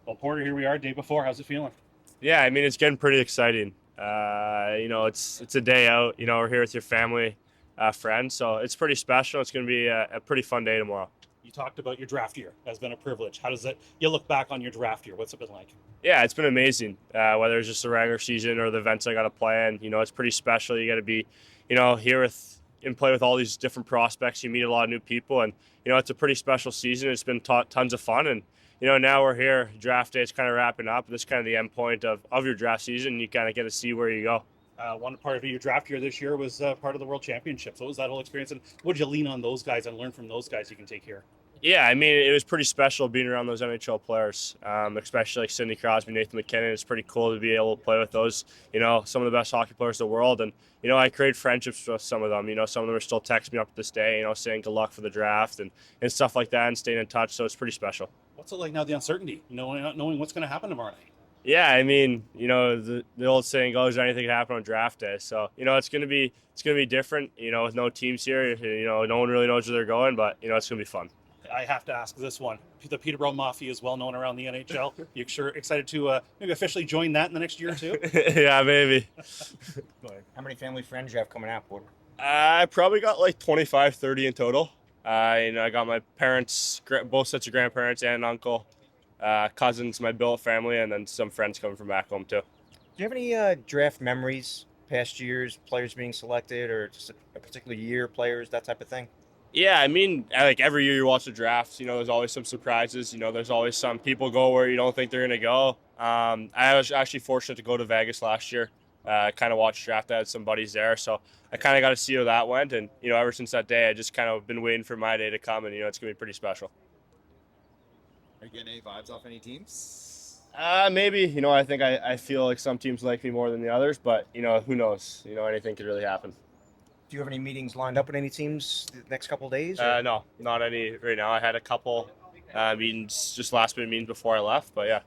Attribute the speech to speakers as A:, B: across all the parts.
A: Well, Porter, here we are, day before. How's it feeling?
B: Yeah, I mean it's getting pretty exciting. It's a day out. We're here with your family, friends, so it's pretty special. It's going to be a pretty fun day tomorrow.
A: You talked about your draft year has been a privilege. How does it? You look back on your draft year. What's it been like?
B: Yeah, it's been amazing. Whether it's just the regular season or the events I got to play in, it's pretty special. You got to be, here with and play with all these different prospects. You meet a lot of new people, and it's a pretty special season. It's been tons of fun, and now we're here. Draft day is kind of wrapping up. This is kind of the end point of your draft season. You kind of get to see where you go.
A: One part of your draft year this year was part of the World Championships. What was that whole experience, and what did you lean on those guys and learn from those guys you can take here?
B: Yeah, I mean, it was pretty special being around those NHL players, especially like Sidney Crosby, Nathan McKinnon. It's pretty cool to be able to play with those, some of the best hockey players in the world. And, I create friendships with some of them. Some of them are still texting me up to this day, saying good luck for the draft and stuff like that and staying in touch. So it's pretty special.
A: What's it like now, the uncertainty, not knowing what's going to happen tomorrow night?
B: Yeah, I mean, the old saying goes, anything can happen on draft day. So, it's gonna be different, with no teams here. No one really knows where they're going, but, it's going to be fun.
A: I have to ask this one. The Peterborough Mafia is well known around the NHL. You sure excited to maybe officially join that in the next year or two?
B: Yeah, maybe.
C: How many family friends you have coming out, Porter?
B: I probably got like 25, 30 in total. I got my parents, both sets of grandparents and an uncle, cousins, my billet family, and then some friends coming from back home too.
C: Do you have any draft memories, past years, players being selected, or just a particular year, players, that type of thing?
B: Yeah, I mean, like every year you watch the drafts, there's always some surprises. There's always some people go where you don't think they're going to go. I was actually fortunate to go to Vegas last year, kind of watch draft. I had some buddies there, so I kind of got to see how that went. And, ever since that day, I just kind of been waiting for my day to come, and, it's going to be pretty special.
D: Are you getting any vibes off any teams?
B: Maybe, I feel like some teams like me more than the others, but, who knows? Anything could really happen.
C: Do you have any meetings lined up with any teams the next couple of days?
B: No, not any right now. I had a couple meetings, just last minute meetings before I left, but yeah.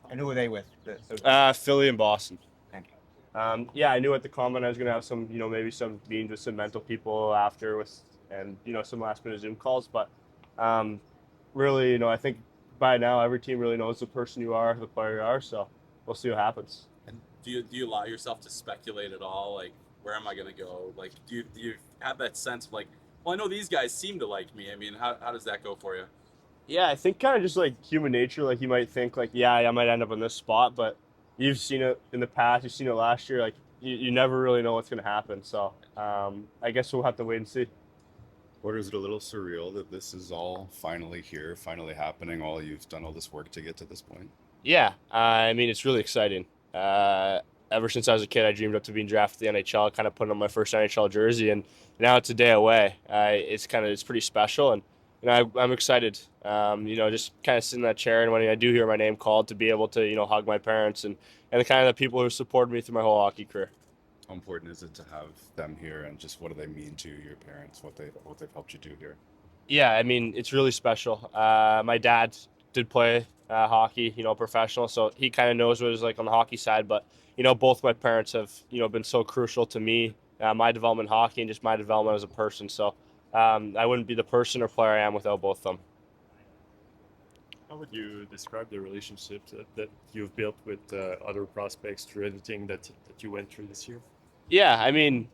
C: And who are they with?
B: Philly and Boston.
C: Thank you.
B: Yeah, I knew at the combine I was going to have some, maybe some meetings with some mental people after and some last minute Zoom calls. But really, I think by now every team really knows the person you are, the player you are. So we'll see what happens.
D: And do you allow yourself to speculate at all? Like, where am I going to go? Like, do you have that sense of like, well, I know these guys seem to like me. I mean, how does that go for you?
B: Yeah, I think kind of just like human nature. Like you might think like, yeah, I might end up in this spot, but you've seen it in the past. You've seen it last year. Like you never really know what's going to happen. So I guess we'll have to wait and see.
E: Or is it a little surreal that this is all finally here, finally happening? You've done all this work to get to this point.
B: Yeah, I mean, it's really exciting. Ever since I was a kid, I dreamed up to being drafted to the NHL, kind of putting on my first NHL jersey, and now it's a day away. It's pretty special, and I'm excited. Just kind of sitting in that chair, and when I do hear my name called, to be able to hug my parents and the kind of the people who supported me through my whole hockey career.
E: How important is it to have them here, and just what do they mean to your parents? What they've helped you do here?
B: Yeah, I mean, it's really special. My dad did play hockey, professional, so he kind of knows what it was like on the hockey side. But both my parents have been so crucial to me, my development in hockey and just my development as a person. So I wouldn't be the person or player I am without both of them.
F: How would you describe the relationship that you've built with other prospects through everything that you went through this year?
B: Yeah, I mean,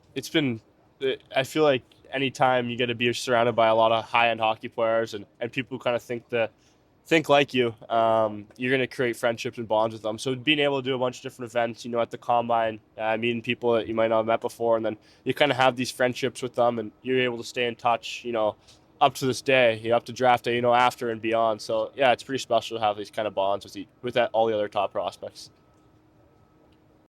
B: I feel like anytime you get to be surrounded by a lot of high-end hockey players and people who kind of think like you, you're going to create friendships and bonds with them. So being able to do a bunch of different events, at the combine, meeting people that you might not have met before, and then you kind of have these friendships with them, and you're able to stay in touch, up to this day, up to draft day, after and beyond. So yeah, it's pretty special to have these kind of bonds with all the other top prospects.